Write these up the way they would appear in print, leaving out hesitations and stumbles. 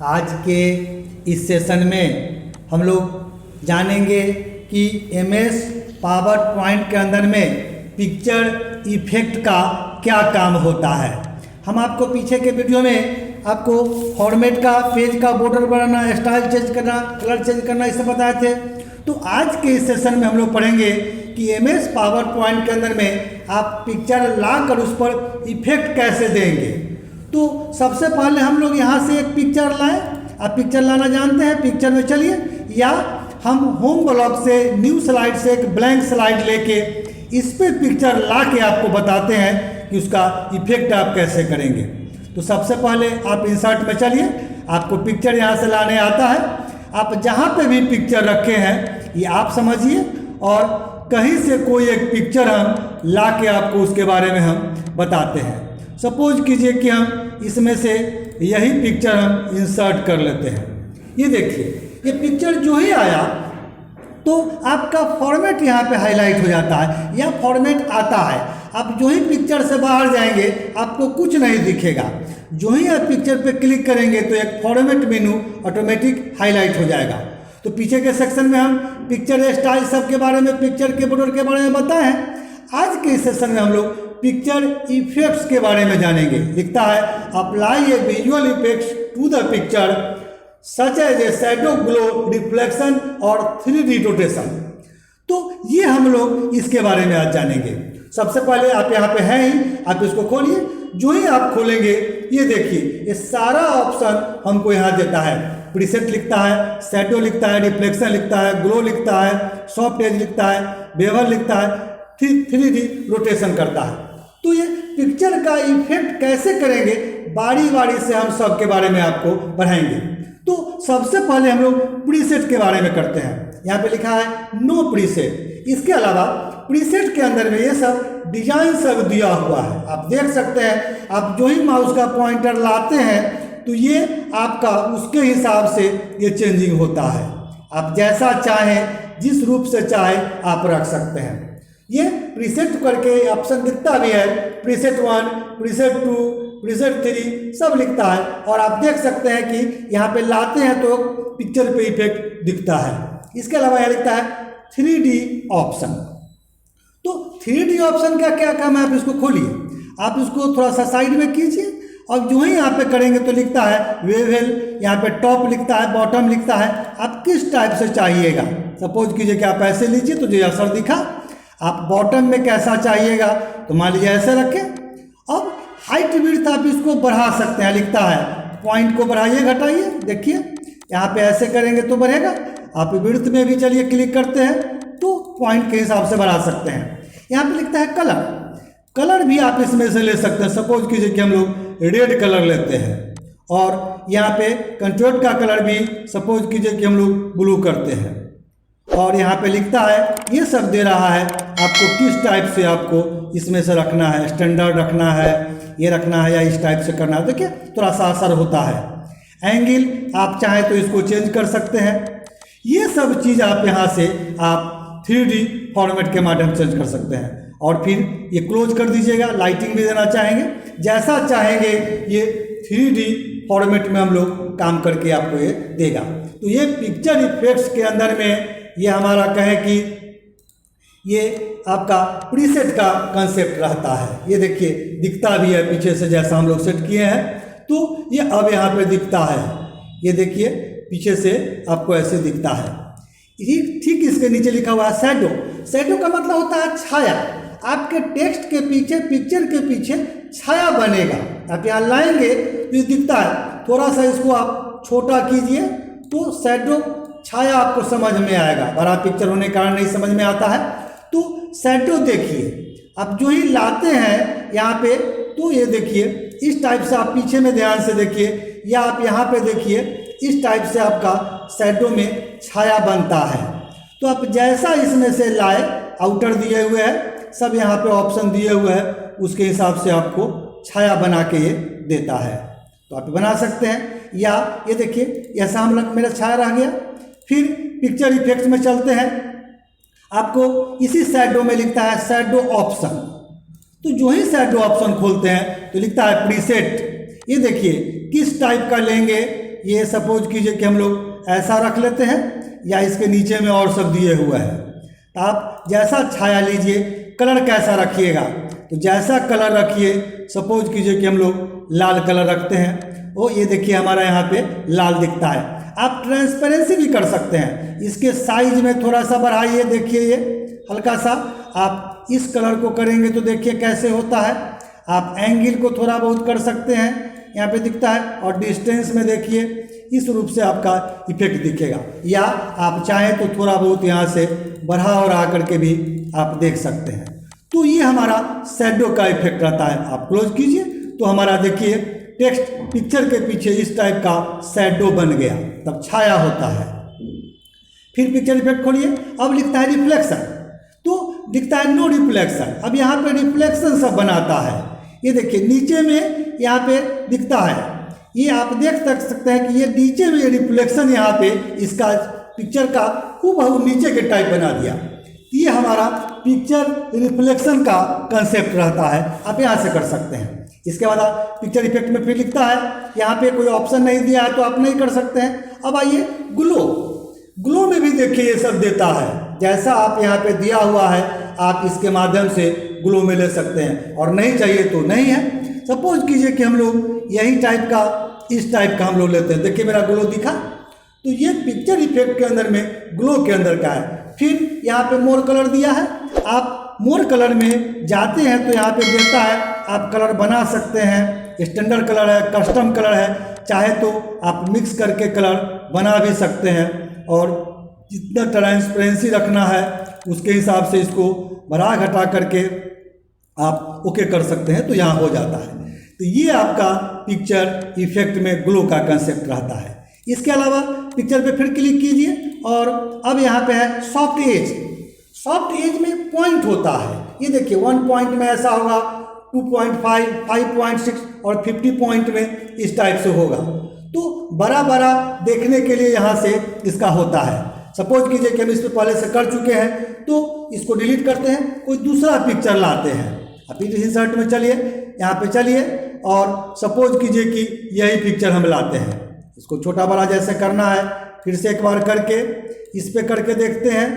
आज के इस सेशन में हम लोग जानेंगे कि MS पावर पॉइंट के अंदर में पिक्चर इफेक्ट का क्या काम होता है। हम आपको पीछे के वीडियो में आपको फॉर्मेट का, पेज का बॉर्डर बनाना, स्टाइल चेंज करना, कलर चेंज करना, इसे बताए थे। तो आज के इस सेशन में हम लोग पढ़ेंगे कि MS पावर पॉइंट के अंदर में आप पिक्चर लाकर उस पर इफेक्ट कैसे देंगे। तो सबसे पहले हम लोग यहाँ से एक पिक्चर लाएं। आप पिक्चर लाना जानते हैं, पिक्चर में चलिए, या हम होम ब्लॉग से न्यू स्लाइड से एक ब्लैंक स्लाइड लेके इस पे पिक्चर ला के आपको बताते हैं कि उसका इफेक्ट आप कैसे करेंगे। तो सबसे पहले आप इंसर्ट में चलिए, आपको पिक्चर यहाँ से लाने आता है। आप जहाँ पे भी पिक्चर रखे हैं ये आप समझिए, और कहीं से कोई एक पिक्चर हम ला के आपको उसके बारे में हम बताते हैं। सपोज कीजिए कि हम इसमें से यही पिक्चर हम इंसर्ट कर लेते हैं। ये देखिए, ये पिक्चर जो ही आया तो आपका फॉर्मेट यहाँ पे हाईलाइट हो जाता है या फॉर्मेट आता है। आप जो ही पिक्चर से बाहर जाएंगे आपको कुछ नहीं दिखेगा। जो ही आप पिक्चर पे क्लिक करेंगे तो एक फॉर्मेट मेनू ऑटोमेटिक हाईलाइट हो जाएगा। तो पीछे के सेक्शन में हम पिक्चर स्टाइल सब के बारे में, पिक्चर के बॉर्डर के बारे में बताए हैं। आज के सेशन में हम लोग पिक्चर इफेक्ट्स के बारे में जानेंगे। लिखता है apply a visual effects to the picture such as a shadow, glow, reflection और 3D रोटेशन। तो ये हम लोग इसके बारे में आज जानेंगे। सबसे पहले आप यहाँ पे हैं ही, आप इसको खोलिए। जो ही आप खोलेंगे ये देखिए, ये सारा ऑप्शन हमको यहाँ देता है। प्रीसेट लिखता है, शैडो लिखता है, रिफ्लेक्शन लिखता है, ग्लो लिखता है, सॉफ्ट एज लिखता है, बेवल लिखता है, 3D रोटेशन करता है। तो ये पिक्चर का इफेक्ट कैसे करेंगे, बारी बारी से हम सब के बारे में आपको बढ़ाएंगे। तो सबसे पहले हम लोग प्रीसेट के बारे में करते हैं। यहाँ पे लिखा है नो प्रीसेट। इसके अलावा प्रीसेट के अंदर में ये सब डिजाइन सब दिया हुआ है, आप देख सकते हैं। आप जो ही माउस का पॉइंटर लाते हैं तो ये आपका उसके हिसाब से ये चेंजिंग होता है। आप जैसा चाहें, जिस रूप से चाहे आप रख सकते हैं। ये प्रीसेट करके ऑप्शन दिखता भी है, प्रीसेट 1, प्रीसेट 2, प्रीसेट 3 सब लिखता है। और आप देख सकते हैं कि यहाँ पे लाते हैं तो पिक्चर पे इफेक्ट दिखता है। इसके अलावा यह लिखता है 3D ऑप्शन। तो 3D ऑप्शन का क्या काम है, आप इसको खोलिए, आप इसको थोड़ा सा साइड में कीजिए और जो ही यहाँ पे करेंगे तो लिखता है वेवल, यहाँ पे टॉप लिखता है, बॉटम लिखता है। आप किस टाइप से चाहिएगा, सपोज कीजिए कि आप ऐसे लीजिए तो जो असर दिखा। आप बॉटम में कैसा चाहिएगा तो मान लीजिए ऐसे रखें। अब हाइट विड्थ आप इसको बढ़ा सकते हैं, लिखता है पॉइंट को बढ़ाइए घटाइए। देखिए यहाँ पे ऐसे करेंगे तो बढ़ेगा। आप विड्थ में भी चलिए क्लिक करते हैं तो पॉइंट के हिसाब से बढ़ा सकते हैं। यहाँ पे लिखता है कलर, कलर भी आप इसमें से ले सकते हैं। सपोज कीजिए कि हम लोग रेड कलर लेते हैं और यहाँ पे कंट्रोल का कलर भी सपोज कीजिए कि हम लोग ब्लू करते हैं। और यहाँ पे लिखता है ये सब दे रहा है आपको किस टाइप से आपको इसमें से रखना है, स्टैंडर्ड रखना है, ये रखना है या इस टाइप से करना है। देखिए थोड़ा सा असर होता है। एंगल आप चाहें तो इसको चेंज कर सकते हैं। ये सब चीज़ आप यहाँ से आप 3D फॉर्मेट के माध्यम से चेंज कर सकते हैं। और फिर ये क्लोज कर दीजिएगा। लाइटिंग भी देना चाहेंगे, जैसा चाहेंगे ये 3D फॉर्मेट में हम लोग काम करके आपको ये देगा। तो ये पिक्चर इफेक्ट्स के अंदर में ये हमारा कहे कि ये आपका प्रीसेट का कंसेप्ट रहता है। ये देखिए दिखता भी है पीछे से, जैसा हम लोग सेट किए हैं तो ये अब यहाँ पे दिखता है। ये देखिए पीछे से आपको ऐसे दिखता है। ठीक इसके नीचे लिखा हुआ है शैडो। शैडो का मतलब होता है छाया। आपके टेक्स्ट के पीछे, पिक्चर के पीछे छाया बनेगा। आप यहाँ लाएंगे तो ये दिखता है। थोड़ा सा इसको आप छोटा कीजिए तो शैडो, छाया आपको समझ में आएगा। बड़ा पिक्चर होने के कारण नहीं समझ में आता है। तो शैडो देखिए, आप जो ही लाते हैं यहाँ पे तो ये देखिए इस टाइप से आप पीछे में ध्यान से देखिए, या आप यहाँ पे देखिए इस टाइप से आपका शैडो में छाया बनता है। तो आप जैसा इसमें से लाए, आउटर दिए हुए हैं, सब यहाँ पे ऑप्शन दिए हुए हैं, उसके हिसाब से आपको छाया बना के ये देता है। तो आप बना सकते हैं। या ये देखिए ऐसा हम मेरा छाया रह गया। फिर पिक्चर इफेक्ट्स में चलते हैं। आपको इसी शैडो में लिखता है शैडो ऑप्शन। तो जो ही शैडो ऑप्शन खोलते हैं तो लिखता है प्रीसेट। ये देखिए किस टाइप का लेंगे ये सपोज कीजिए कि हम लोग ऐसा रख लेते हैं या इसके नीचे में और सब दिए हुआ है। तो आप जैसा छाया लीजिए, कलर कैसा रखिएगा, तो जैसा कलर रखिए, सपोज कीजिए कि हम लोग लाल कलर रखते हैं, वो ये देखिए हमारा यहाँ पे लाल दिखता है। आप ट्रांसपेरेंसी भी कर सकते हैं, इसके साइज में थोड़ा सा बढ़ाइए, देखिए ये हल्का सा आप इस कलर को करेंगे तो देखिए कैसे होता है। आप एंगल को थोड़ा बहुत कर सकते हैं, यहाँ पे दिखता है, और डिस्टेंस में देखिए इस रूप से आपका इफेक्ट दिखेगा, या आप चाहें तो थोड़ा बहुत यहाँ से बढ़ा और आकर के भी आप देख सकते हैं। तो ये हमारा शैडो का इफेक्ट रहता है। आप क्लोज कीजिए तो हमारा देखिए टेक्स्ट पिक्चर के पीछे इस टाइप का शैडो बन गया, तब छाया होता है। फिर पिक्चर इफेक्ट खोलिए, अब लिखता है रिफ्लेक्शन, तो दिखता है नो रिफ्लेक्शन। अब यहाँ पे रिफ्लेक्शन सब बनाता है, ये देखिए नीचे में यहाँ पे दिखता है, ये आप देख सकते हैं कि ये नीचे में रिफ्लेक्शन यहाँ पे इसका पिक्चर का हूबहू नीचे के टाइप बना दिया। ये हमारा पिक्चर रिफ्लेक्शन का कंसेप्ट रहता है, आप यहाँ से कर सकते हैं। इसके बाद आप पिक्चर इफेक्ट में फिर लिखता है, यहाँ पे कोई ऑप्शन नहीं दिया है तो आप नहीं कर सकते हैं। अब आइए ग्लो में भी देखिए ये सब देता है, जैसा आप यहाँ पे दिया हुआ है आप इसके माध्यम से ग्लो में ले सकते हैं, और नहीं चाहिए तो नहीं है। सपोज कीजिए कि हम लोग यही टाइप का, इस टाइप का हम लोग लेते हैं, देखिए मेरा ग्लो दिखा, तो ये पिक्चर इफेक्ट के अंदर में ग्लो के अंदर का है। फिर यहाँ पे मोर कलर दिया है, आप मोर कलर में जाते हैं तो यहाँ पे देता है आप कलर बना सकते हैं, स्टैंडर्ड कलर है, कस्टम कलर है, चाहे तो आप मिक्स करके कलर बना भी सकते हैं, और जितना ट्रांसपेरेंसी रखना है उसके हिसाब से इसको बढ़ा घटा करके आप ओके कर सकते हैं, तो यहाँ हो जाता है। तो ये आपका पिक्चर इफेक्ट में ग्लो का कंसेप्ट रहता है। इसके अलावा पिक्चर पे फिर क्लिक कीजिए, और अब यहाँ पे है सॉफ्ट एज। सॉफ्ट एज में पॉइंट होता है, ये देखिए 1 पॉइंट में ऐसा होगा, 2.5, 5.6 और 50 पॉइंट में इस टाइप से होगा। तो बड़ा बड़ा देखने के लिए यहाँ से इसका होता है। सपोज कीजिए कि हम इस पर पहले से कर चुके हैं, तो इसको डिलीट करते हैं, कोई दूसरा पिक्चर लाते हैं। आप इंसर्ट में चलिए, यहाँ पे चलिए, और सपोज कीजिए कि यही पिक्चर हम लाते हैं, इसको छोटा बड़ा जैसे करना है, फिर से एक बार करके इस पे करके देखते हैं।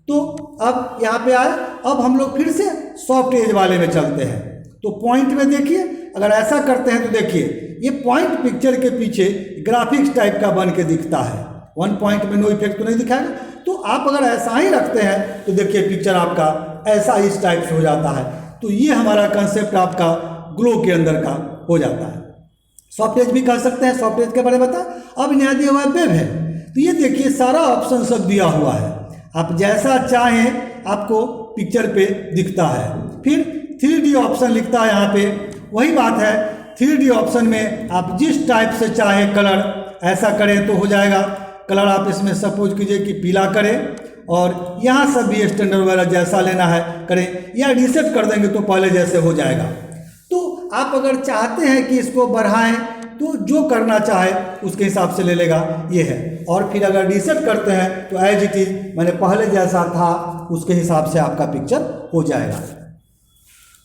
तो अब यहाँ पे आए, अब हम लोग फिर से सॉफ्ट एज वाले में चलते हैं, तो पॉइंट में देखिए, अगर ऐसा करते हैं तो देखिए ये पॉइंट पिक्चर के पीछे ग्राफिक्स टाइप का बन के दिखता है। 1 पॉइंट में नो इफेक्ट तो नहीं दिखाएगा, तो आप अगर ऐसा ही रखते हैं तो देखिए पिक्चर आपका ऐसा इस टाइप से हो जाता है। तो ये हमारा कंसेप्ट आपका ग्लो के अंदर का हो जाता है। सॉफ्ट एज भी कर सकते हैं, सॉफ्ट एज के बारे में बता। अब यहाँ दिया हुआ है वेब है, तो ये देखिए सारा ऑप्शन सब दिया हुआ है, आप जैसा चाहें आपको पिक्चर पे दिखता है। फिर 3D ऑप्शन लिखता है यहाँ पे, वही बात है 3D ऑप्शन में आप जिस टाइप से चाहे कलर ऐसा करें तो हो जाएगा। कलर आप इसमें सपोज कीजिए कि पीला करें, और यहाँ सब भी स्टैंडर्ड वगैरह जैसा लेना है करें, या रीसेट कर देंगे तो पहले जैसे हो जाएगा। तो आप अगर चाहते हैं कि इसको बढ़ाएं तो जो करना चाहे उसके हिसाब से ले लेगा, ये है। और फिर अगर रीसेट करते हैं तो एज इट इज मैंने पहले जैसा था उसके हिसाब से आपका पिक्चर हो जाएगा।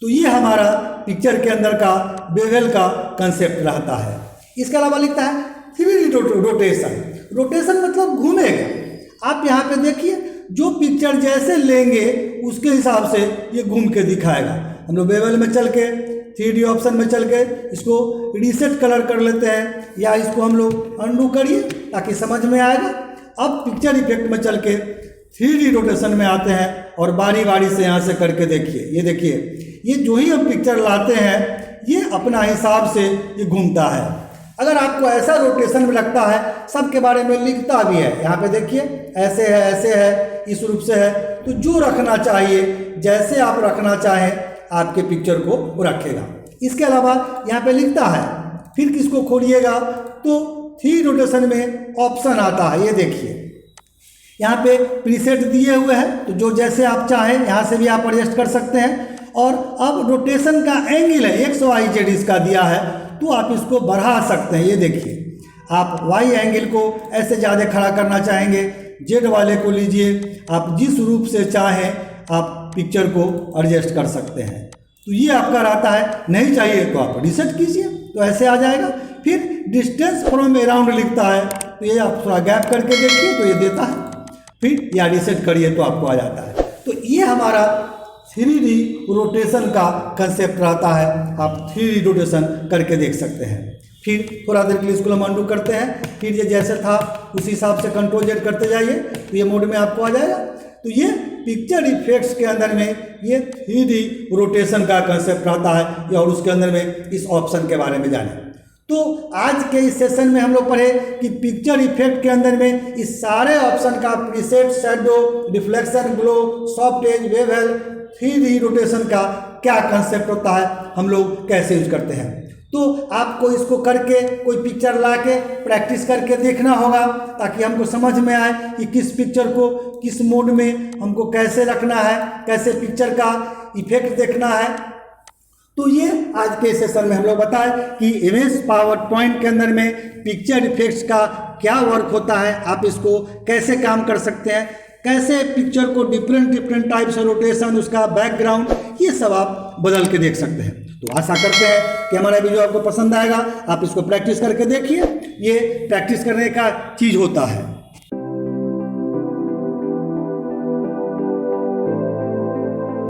तो ये हमारा पिक्चर के अंदर का बेवल का कंसेप्ट रहता है। इसके अलावा लिखता है 3D रोटेशन। रोटेशन मतलब घूमेगा। आप यहाँ पे देखिए जो पिक्चर जैसे लेंगे उसके हिसाब से ये घूम के दिखाएगा। हम लोग बेवल में चल के 3D ऑप्शन में चल के इसको रीसेट कलर कर लेते हैं, या इसको हम लोग अंडू करिए ताकि समझ में आएगा। अब पिक्चर इफेक्ट में चल के 3D रोटेशन में आते हैं, और बारी बारी से यहाँ से करके देखिए, ये देखिए ये जो ही हम पिक्चर लाते हैं ये अपना हिसाब से ये घूमता है। अगर आपको ऐसा रोटेशन में लगता है, सबके बारे में लिखता भी है, यहाँ पे देखिए ऐसे है, ऐसे है, इस रूप से है, तो जो रखना चाहिए जैसे आप रखना चाहें आपके पिक्चर को वो रखेगा। इसके अलावा यहाँ पे लिखता है, फिर किसको खोलिएगा तो 3D रोटेशन में ऑप्शन आता है, ये देखिए यहाँ पे प्रीसेट दिए हुए हैं, तो जो जैसे आप चाहें यहाँ से भी आप एडजस्ट कर सकते हैं। और अब रोटेशन का एंगल है XYZ इसका दिया है, तो आप इसको बढ़ा सकते हैं। ये देखिए आप Y एंगल को ऐसे ज़्यादा खड़ा करना चाहेंगे, Z वाले को लीजिए, आप जिस रूप से चाहें आप पिक्चर को एडजस्ट कर सकते हैं। तो ये आपका रहता है, नहीं चाहिए तो आप रीसेट कीजिए, तो ऐसे आ जाएगा। फिर डिस्टेंस फ्रॉम अराउंड लिखता है, तो ये आप थोड़ा गैप करके देखिए तो ये देता है, फिर या रीसेट करिए तो आपको आ जाता है। तो ये हमारा 3D रोटेशन का कंसेप्ट रहता है, आप 3D रोटेशन करके देख सकते हैं। फिर थोड़ा देर के लिए इसको हम अनडू करते हैं, फिर ये जैसे था उसी हिसाब से कंट्रोल जेड करते जाइए तो ये मोड में आपको आ जाएगा। तो ये पिक्चर इफेक्ट्स के अंदर में ये 3D रोटेशन का कंसेप्ट रहता है, और उसके अंदर में इस ऑप्शन के बारे में जाने। तो आज के इस सेशन में हम लोग पढ़े कि पिक्चर इफेक्ट के अंदर में इस सारे ऑप्शन का preset, shadow, reflection, glow, soft edge, bevel, 3D rotation का क्या कंसेप्ट होता है, हम लोग कैसे यूज करते हैं। तो आपको इसको करके कोई पिक्चर ला के प्रैक्टिस करके देखना होगा, ताकि हमको समझ में आए कि किस पिक्चर को किस मोड में हमको कैसे रखना है, कैसे पिक्चर का इफेक्ट देखना है। तो ये आज के सेशन में हम लोग बताएं कि एमएस पावर पॉइंट के अंदर में पिक्चर इफेक्ट्स का क्या वर्क होता है, आप इसको कैसे काम कर सकते हैं, कैसे पिक्चर को डिफरेंट टाइप से रोटेशन, उसका बैकग्राउंड, ये सब आप बदल के देख सकते हैं। तो आशा करते हैं कि हमारा वीडियो आपको पसंद आएगा, आप इसको प्रैक्टिस करके देखिए, ये प्रैक्टिस करने का चीज़ होता है।